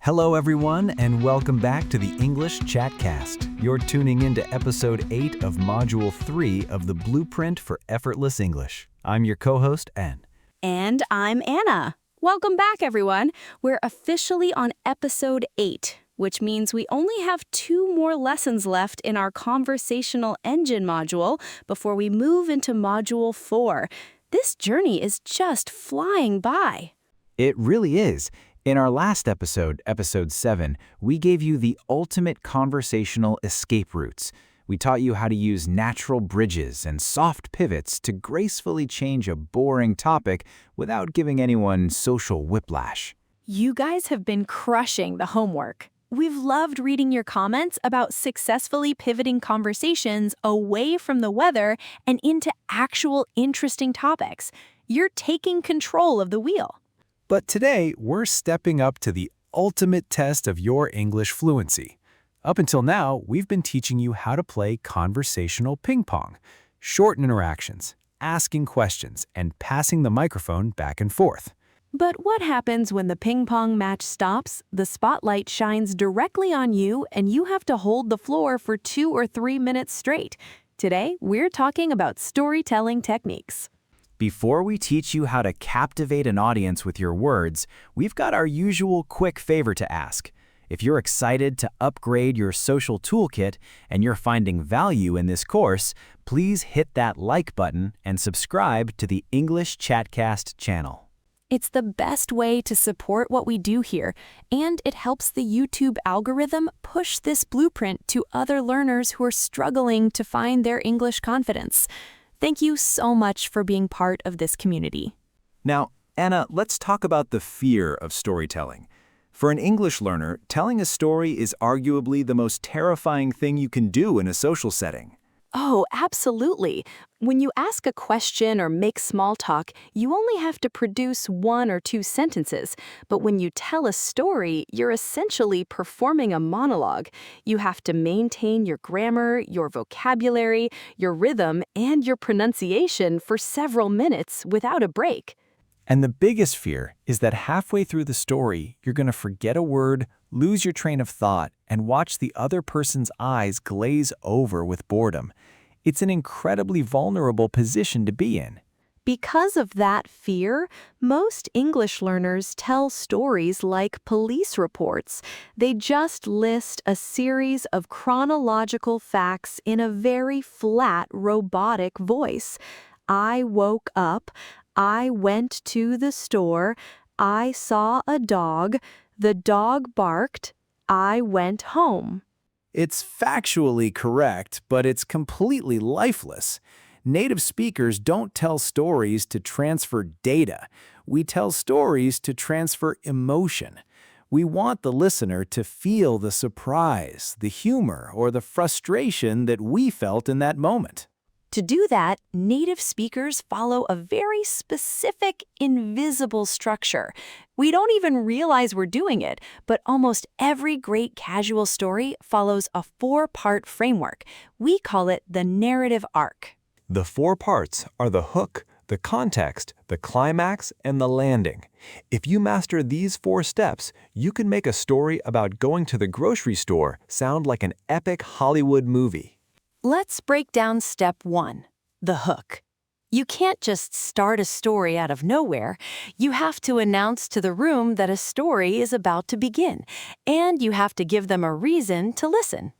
Hello everyone, and welcome back to the English Chatcast. You're tuning into episode 8 of module 3 of the Blueprint for Effortless English. I'm your co-host, Ann. And I'm Anna. Welcome back, everyone. We're officially on episode 8, which means we only have 2 more lessons left in our Conversational Engine module before we move into module 4. This journey is just flying by. It really is. In our last episode, episode 7, we gave you the ultimate conversational escape routes. We taught you how to use natural bridges and soft pivots to gracefully change a boring topic without giving anyone social whiplash. You guys have been crushing the homework. We've loved reading your comments about successfully pivoting conversations away from the weather and into actual interesting topics. You're taking control of the wheel. But today, we're stepping up to the ultimate test of your English fluency. Up until now, we've been teaching you how to play conversational ping pong, short interactions, asking questions, and passing the microphone back and forth. But what happens when the ping pong match stops, the spotlight shines directly on you, and you have to hold the floor for 2 or 3 minutes straight? Today, we're talking about storytelling techniques. Before we teach you how to captivate an audience with your words, we've got our usual quick favor to ask. If you're excited to upgrade your social toolkit and you're finding value in this course, please hit that like button and subscribe to the English Chatcast channel. It's the best way to support what we do here, and it helps the YouTube algorithm push this blueprint to other learners who are struggling to find their English confidence. Thank you so much for being part of this community. Now, Anna, let's talk about the fear of storytelling. For an English learner, telling a story is arguably the most terrifying thing you can do in a social setting. Oh, absolutely. When you ask a question or make small talk, you only have to produce 1 or 2 sentences. But when you tell a story, you're essentially performing a monologue. You have to maintain your grammar, your vocabulary, your rhythm, and your pronunciation for several minutes without a break. And the biggest fear is that halfway through the story, you're going to forget a word, lose your train of thought, and watch the other person's eyes glaze over with boredom. It's an incredibly vulnerable position to be in. Because of that fear, most English learners tell stories like police reports. They just list a series of chronological facts in a very flat, robotic voice. I woke up. I went to the store. I saw a dog. The dog barked. I went home. It's factually correct, but it's completely lifeless. Native speakers don't tell stories to transfer data. We tell stories to transfer emotion. We want the listener to feel the surprise, the humor, or the frustration that we felt in that moment. To do that, native speakers follow a very specific, invisible structure. We don't even realize we're doing it, but almost every great casual story follows a 4-part framework. We call it the narrative arc. The 4 parts are the hook, the context, the climax, and the landing. If you master these 4 steps, you can make a story about going to the grocery store sound like an epic Hollywood movie. Let's break down step 1, the hook. You can't just start a story out of nowhere. You have to announce to the room that a story is about to begin, and you have to give them a reason to listen.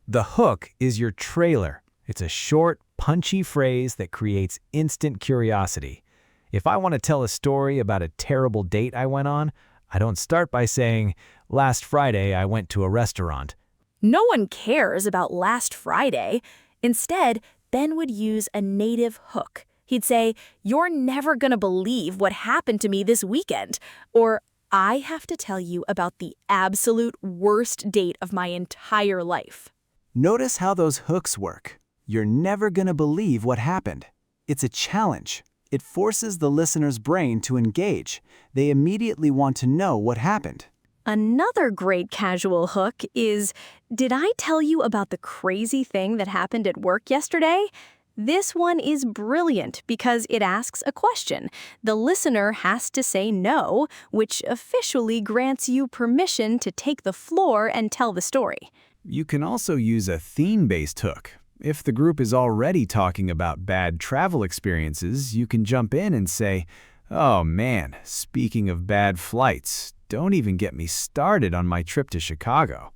The hook is your trailer. It's a short, punchy phrase that creates instant curiosity. If I want to tell a story about a terrible date I went on, I don't start by saying, "Last Friday I went to a restaurant." No one cares about last Friday. Instead, Ben would use a native hook. He'd say, "You're never gonna believe what happened to me this weekend." Or, "I have to tell you about the absolute worst date of my entire life." Notice how those hooks work. You're never gonna believe what happened. It's a challenge. It forces the listener's brain to engage. They immediately want to know what happened. Another great casual hook is, "Did I tell you about the crazy thing that happened at work yesterday?" This one is brilliant because it asks a question. The listener has to say no, which officially grants you permission to take the floor and tell the story. You can also use a theme-based hook. If the group is already talking about bad travel experiences, you can jump in and say, "Oh man, speaking of bad flights, don't even get me started on my trip to Chicago."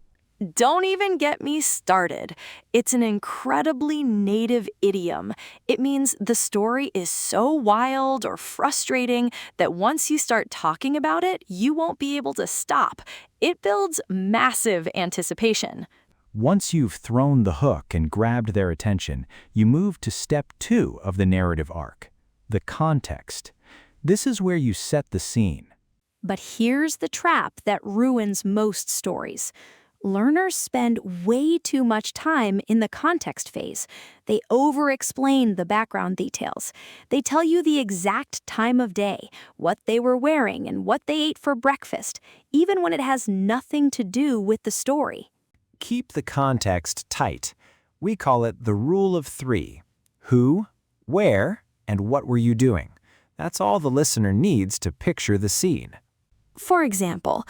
Don't even get me started. It's an incredibly native idiom. It means the story is so wild or frustrating that once you start talking about it, you won't be able to stop. It builds massive anticipation. Once you've thrown the hook and grabbed their attention, you move to step 2 of the narrative arc, the context. This is where you set the scene. But here's the trap that ruins most stories. Learners spend way too much time in the context phase. They over-explain the background details. They tell you the exact time of day, what they were wearing, and what they ate for breakfast, even when it has nothing to do with the story. Keep the context tight. We call it the rule of 3. Who, where, and what were you doing? That's all the listener needs to picture the scene. For example,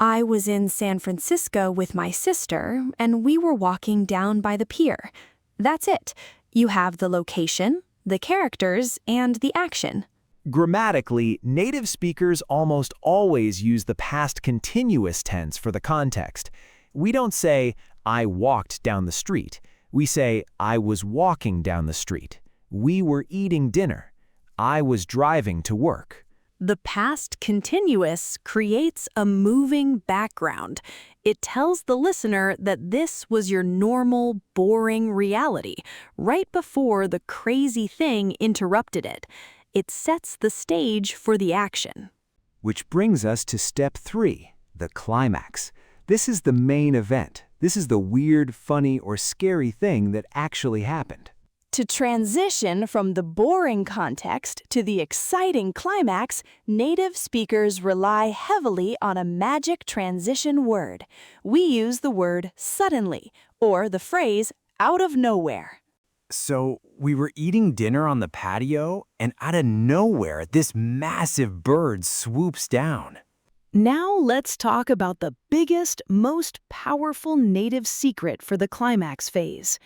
I was in San Francisco with my sister, and we were walking down by the pier. That's it. You have the location, the characters, and the action. Grammatically, native speakers almost always use the past continuous tense for the context. We don't say, "I walked down the street." We say, "I was walking down the street." "We were eating dinner." "I was driving to work." The past continuous creates a moving background. It tells the listener that this was your normal, boring reality, right before the crazy thing interrupted it. It sets the stage for the action. Which brings us to step 3, the climax. This is the main event. This is the weird, funny, or scary thing that actually happened. To transition from the boring context to the exciting climax, native speakers rely heavily on a magic transition word. We use the word suddenly, or the phrase out of nowhere. So we were eating dinner on the patio, and out of nowhere, this massive bird swoops down. Now let's talk about the biggest, most powerful native secret for the climax phase.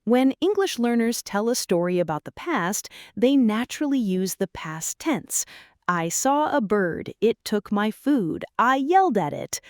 When English learners tell a story about the past, they naturally use the past tense. I saw a bird. It took my food. I yelled at it.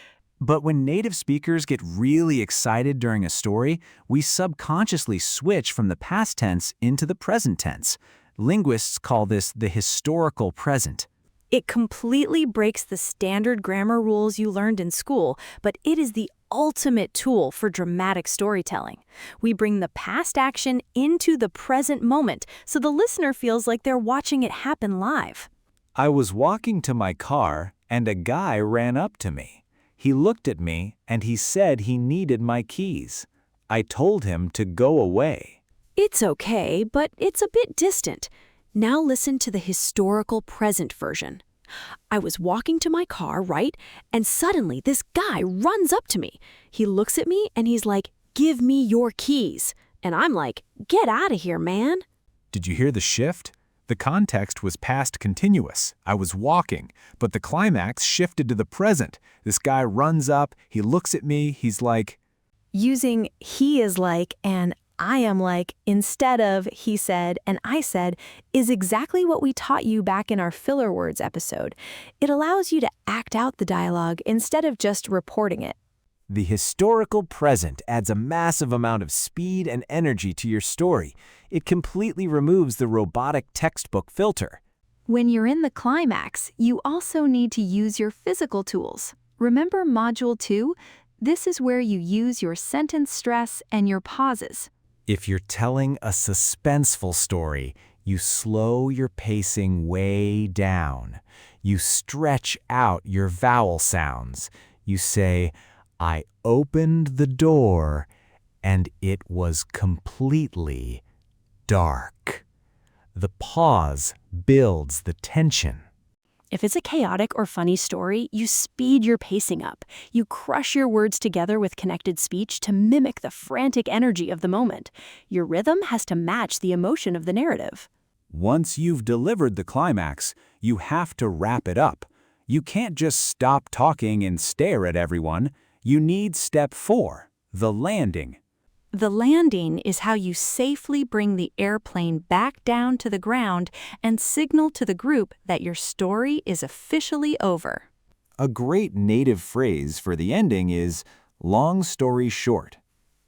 But when native speakers get really excited during a story, we subconsciously switch from the past tense into the present tense. Linguists call this the historical present. It completely breaks the standard grammar rules you learned in school, but it is the ultimate tool for dramatic storytelling. We bring the past action into the present moment, so the listener feels like they're watching it happen live. I was walking to my car, and a guy ran up to me. He looked at me, and he said he needed my keys. I told him to go away. It's okay, but it's a bit distant. Now listen to the historical present version. I was walking to my car, right? And suddenly this guy runs up to me. He looks at me and he's like, "Give me your keys." And I'm like, "Get out of here, man." Did you hear the shift? The context was past continuous. I was walking, but the climax shifted to the present. This guy runs up, he looks at me, he's like... Using he is like and I am like instead of he said and I said is exactly what we taught you back in our filler words episode. It allows you to act out the dialogue instead of just reporting it. The historical present adds a massive amount of speed and energy to your story. It completely removes the robotic textbook filter. When you're in the climax, you also need to use your physical tools. Remember Module 2? This is where you use your sentence stress and your pauses. If you're telling a suspenseful story, you slow your pacing way down. You stretch out your vowel sounds. You say, "I opened the door, and it was completely dark." The pause builds the tension. If it's a chaotic or funny story, you speed your pacing up. You crush your words together with connected speech to mimic the frantic energy of the moment. Your rhythm has to match the emotion of the narrative. Once you've delivered the climax, you have to wrap it up. You can't just stop talking and stare at everyone. You need step 4, the landing. The landing is how you safely bring the airplane back down to the ground and signal to the group that your story is officially over. A great native phrase for the ending is, long story short.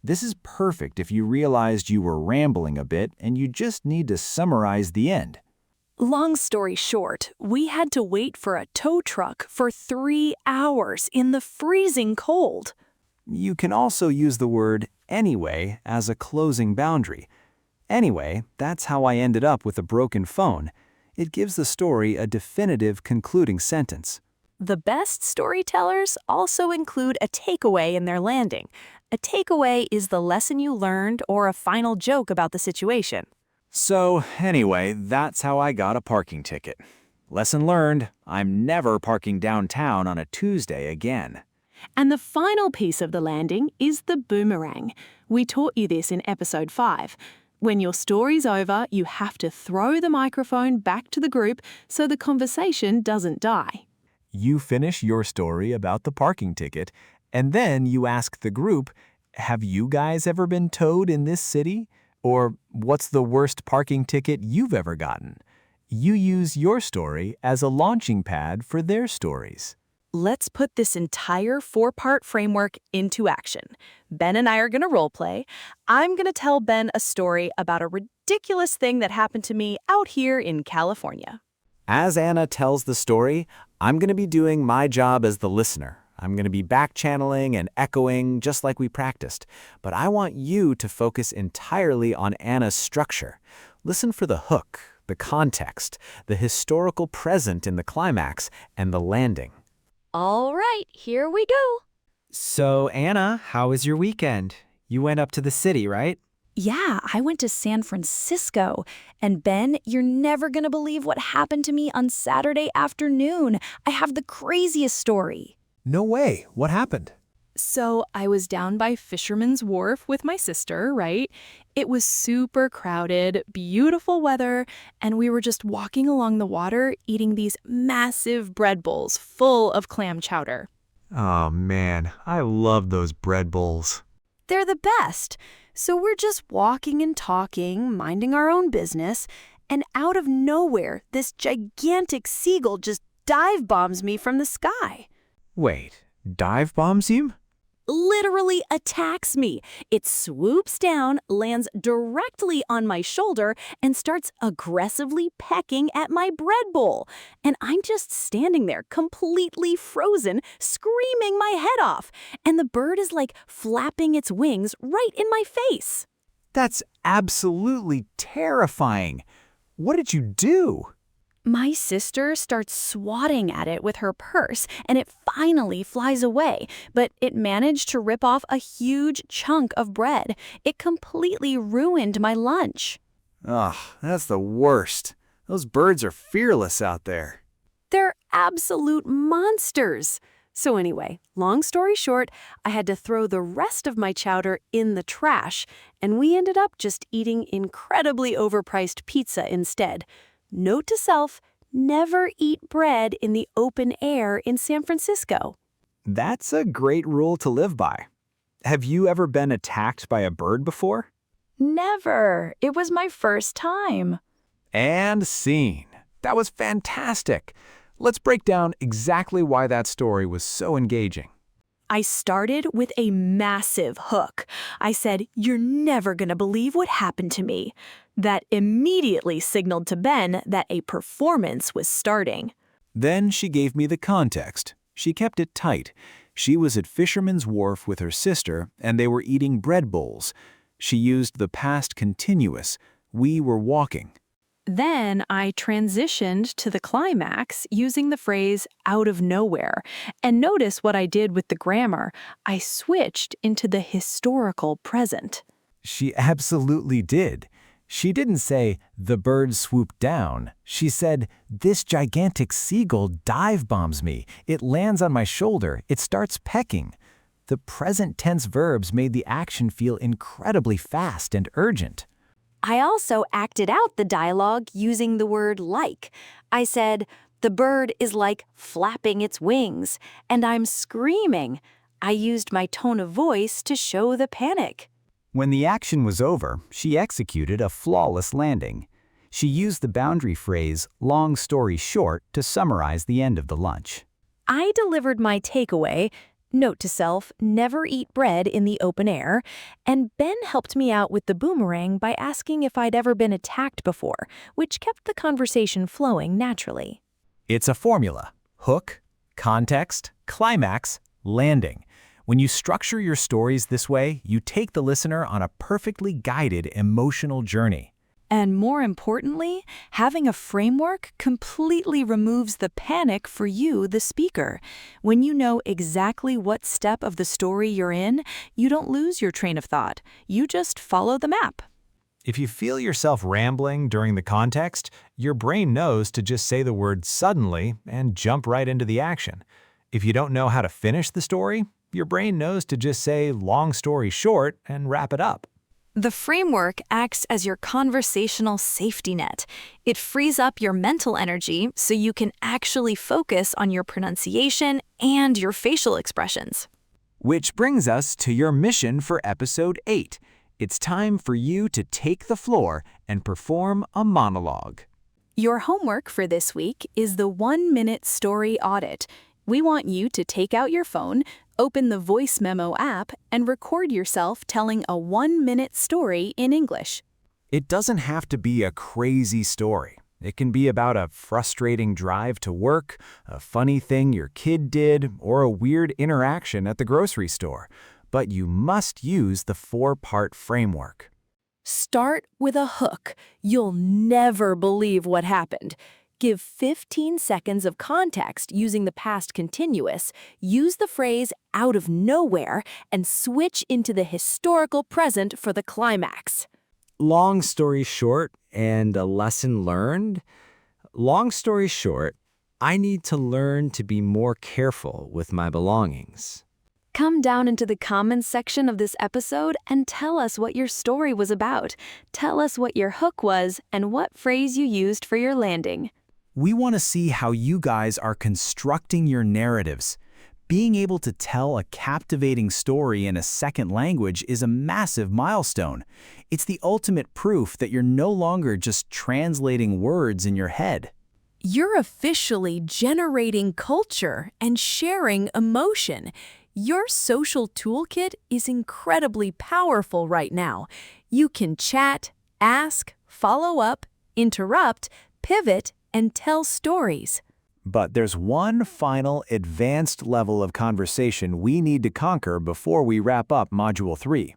This is perfect if you realized you were rambling a bit and you just need to summarize the end. Long story short, we had to wait for a tow truck for 3 hours in the freezing cold. You can also use the word anyway as a closing boundary. Anyway, that's how I ended up with a broken phone. It gives the story a definitive concluding sentence. The best storytellers also include a takeaway in their landing. A takeaway is the lesson you learned or a final joke about the situation. So, anyway, that's how I got a parking ticket. Lesson learned, I'm never parking downtown on a Tuesday again. And the final piece of the landing is the boomerang. We taught you this in episode 5. When your story's over, you have to throw the microphone back to the group so the conversation doesn't die. You finish your story about the parking ticket, and then you ask the group, have you guys ever been towed in this city? Or what's the worst parking ticket you've ever gotten? You use your story as a launching pad for their stories. Let's put this entire 4-part framework into action. Ben and I are going to roleplay. I'm going to tell Ben a story about a ridiculous thing that happened to me out here in California. As Anna tells the story, I'm going to be doing my job as the listener. I'm going to be back-channeling and echoing just like we practiced. But I want you to focus entirely on Anna's structure. Listen for the hook, the context, the historical present in the climax, and the landing. All right, here we go. So, Anna, how was your weekend? You went up to the city, right? Yeah, I went to San Francisco. And Ben, you're never going to believe what happened to me on Saturday afternoon. I have the craziest story. No way. What happened? So I was down by Fisherman's Wharf with my sister, right? It was super crowded, beautiful weather, and we were just walking along the water eating these massive bread bowls full of clam chowder. Oh, man. I love those bread bowls. They're the best. So we're just walking and talking, minding our own business, and out of nowhere, this gigantic seagull just dive bombs me from the sky. Wait, dive bombs you? Literally attacks me. It swoops down, lands directly on my shoulder, and starts aggressively pecking at my bread bowl. And I'm just standing there, completely frozen, screaming my head off. And the bird is like flapping its wings right in my face. That's absolutely terrifying. What did you do? My sister starts swatting at it with her purse, and it finally flies away, but it managed to rip off a huge chunk of bread. It completely ruined my lunch. Ugh, that's the worst. Those birds are fearless out there. They're absolute monsters. So anyway, long story short, I had to throw the rest of my chowder in the trash, and we ended up just eating incredibly overpriced pizza instead. Note to self, never eat bread in the open air in San Francisco. That's a great rule to live by. Have you ever been attacked by a bird before? Never. It was my first time. And scene. That was fantastic. Let's break down exactly why that story was so engaging. I started with a massive hook. I said, "You're never going to believe what happened to me." That immediately signaled to Ben that a performance was starting. Then she gave me the context. She kept it tight. She was at Fisherman's Wharf with her sister, and they were eating bread bowls. She used the past continuous. We were walking. Then I transitioned to the climax using the phrase out of nowhere. And notice what I did with the grammar. I switched into the historical present. She absolutely did. She didn't say, "The bird swooped down." She said, "This gigantic seagull dive bombs me. It lands on my shoulder. It starts pecking." The present tense verbs made the action feel incredibly fast and urgent. I also acted out the dialogue using the word like. I said, "The bird is like flapping its wings," and I'm screaming. I used my tone of voice to show the panic. When the action was over, she executed a flawless landing. She used the boundary phrase, "long story short," to summarize the end of the lunch. I delivered my takeaway. Note to self, never eat bread in the open air. And Ben helped me out with the boomerang by asking if I'd ever been attacked before, which kept the conversation flowing naturally. It's a formula: hook, context, climax, landing. When you structure your stories this way, you take the listener on a perfectly guided emotional journey. And more importantly, having a framework completely removes the panic for you, the speaker. When you know exactly what step of the story you're in, you don't lose your train of thought. You just follow the map. If you feel yourself rambling during the context, your brain knows to just say the word "suddenly" and jump right into the action. If you don't know how to finish the story, your brain knows to just say "long story short" and wrap it up. The framework acts as your conversational safety net. It frees up your mental energy so you can actually focus on your pronunciation and your facial expressions. Which brings us to your mission for Episode 8. It's time for you to take the floor and perform a monologue. Your homework for this week is the 1-minute story audit. We want you to take out your phone, open the voice memo app, and record yourself telling a 1-minute story in English. It doesn't have to be a crazy story. It can be about a frustrating drive to work, a funny thing your kid did, or a weird interaction at the grocery store. But you must use the 4-part framework. Start with a hook. You'll never believe what happened. Give 15 seconds of context using the past continuous, use the phrase "out of nowhere," and switch into the historical present for the climax. Long story short, and a lesson learned? Long story short, I need to learn to be more careful with my belongings. Come down into the comments section of this episode and tell us what your story was about. Tell us what your hook was and what phrase you used for your landing. We want to see how you guys are constructing your narratives. Being able to tell a captivating story in a second language is a massive milestone. It's the ultimate proof that you're no longer just translating words in your head. You're officially generating culture and sharing emotion. Your social toolkit is incredibly powerful right now. You can chat, ask, follow up, interrupt, pivot, and tell stories. But there's one final advanced level of conversation we need to conquer before we wrap up Module 3.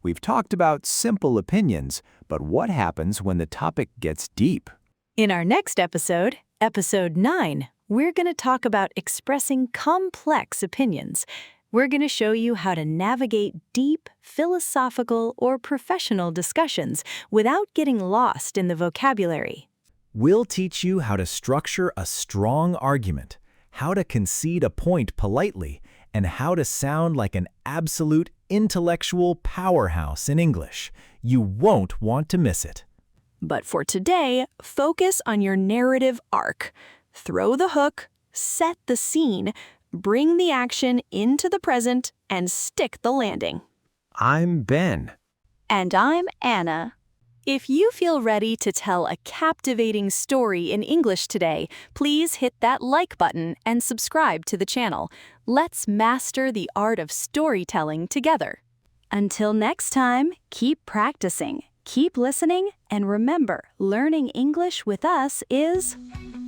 We've talked about simple opinions, but what happens when the topic gets deep? In our next episode, Episode 9, we're going to talk about expressing complex opinions. We're going to show you how to navigate deep, philosophical, or professional discussions without getting lost in the vocabulary. We'll teach you how to structure a strong argument, how to concede a point politely, and how to sound like an absolute intellectual powerhouse in English. You won't want to miss it. But for today, focus on your narrative arc. Throw the hook, set the scene, bring the action into the present, and stick the landing. I'm Ben. And I'm Anna. If you feel ready to tell a captivating story in English today, please hit that like button and subscribe to the channel. Let's master the art of storytelling together. Until next time, keep practicing, keep listening, and remember, learning English with us is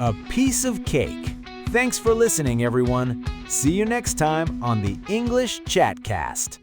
a piece of cake. Thanks for listening, everyone. See you next time on the English Chatcast.